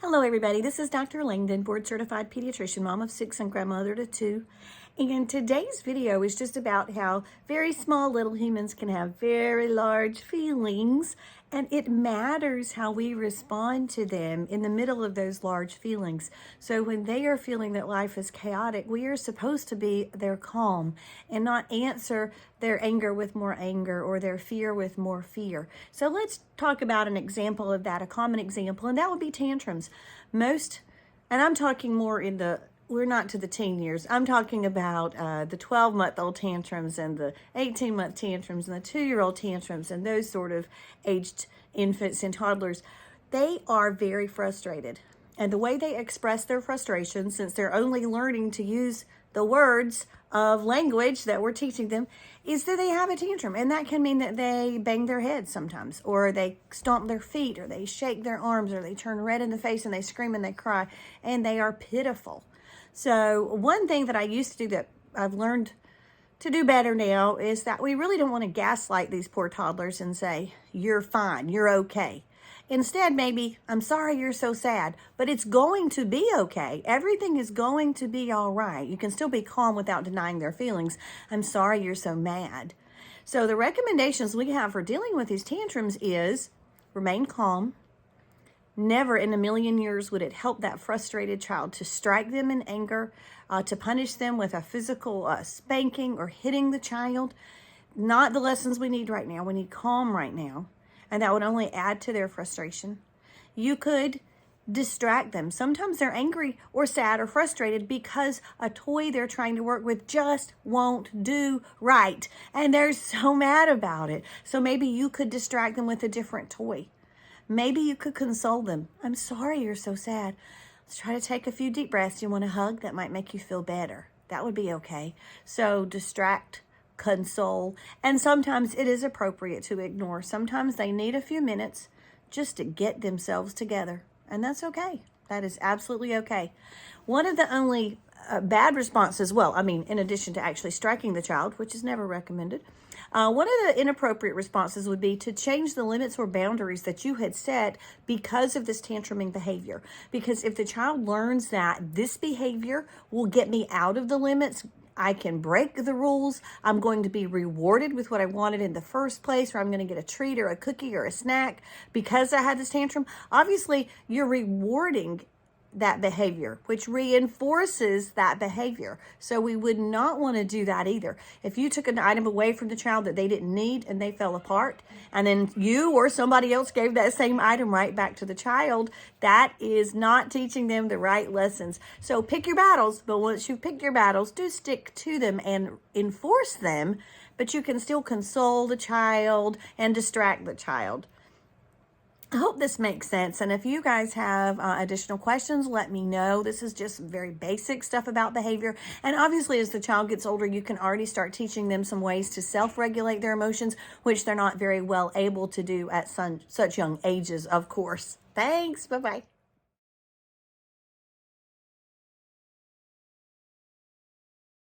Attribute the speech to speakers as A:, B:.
A: Hello everybody, this is Dr. Langdon, board certified pediatrician, mom of 6 and grandmother to 2. And today's video is just about how very small little humans can have very large feelings, and it matters how we respond to them in the middle of those large feelings. So when they are feeling that life is chaotic, we are supposed to be their calm and not answer their anger with more anger or their fear with more fear. So let's talk about an example of that, a common example, and that would be tantrums. And I'm talking more we're not to the teen years. I'm talking about the 12-month-old tantrums and the 18-month tantrums and the 2-year-old tantrums and those sort of aged infants and toddlers. They are very frustrated. And the way they express their frustration, since they're only learning to use the words of language that we're teaching them, is that they have a tantrum. And that can mean that they bang their heads sometimes, or they stomp their feet, or they shake their arms, or they turn red in the face and they scream and they cry, and they are pitiful. So one thing that I used to do that I've learned to do better now is that we really don't want to gaslight these poor toddlers and say, you're fine, you're okay. Instead, maybe, I'm sorry you're so sad, but it's going to be okay. Everything is going to be all right. You can still be calm without denying their feelings. I'm sorry you're so mad. So the recommendations we have for dealing with these tantrums is remain calm. Never in a million years would it help that frustrated child to strike them in anger, to punish them with a physical spanking or hitting the child. Not the lessons we need right now. We need calm right now. And that would only add to their frustration. You could distract them. Sometimes they're angry or sad or frustrated because a toy they're trying to work with just won't do right. And they're so mad about it. So maybe you could distract them with a different toy. Maybe you could console them. I'm sorry you're so sad. Let's try to take a few deep breaths. You want a hug? That might make you feel better. That would be okay. So distract, console, and sometimes it is appropriate to ignore. Sometimes they need a few minutes just to get themselves together, and that's okay. That is absolutely okay. One of the only bad responses, in addition to actually striking the child, which is never recommended, one of the inappropriate responses would be to change the limits or boundaries that you had set because of this tantruming behavior. Because if the child learns that this behavior will get me out of the limits, I can break the rules, I'm going to be rewarded with what I wanted in the first place, or I'm going to get a treat or a cookie or a snack because I had this tantrum, obviously you're rewarding that behavior, which reinforces that behavior. So we would not want to do that either. If you took an item away from the child that they didn't need and they fell apart, and then you or somebody else gave that same item right back to the child, that is not teaching them the right lessons. So pick your battles, but once you've picked your battles, do stick to them and enforce them, but you can still console the child and distract the child. I hope this makes sense, and if you guys have additional questions, let me know. This is just very basic stuff about behavior, and obviously as the child gets older, you can already start teaching them some ways to self-regulate their emotions, which they're not very well able to do at such young ages, of course. Thanks, bye-bye.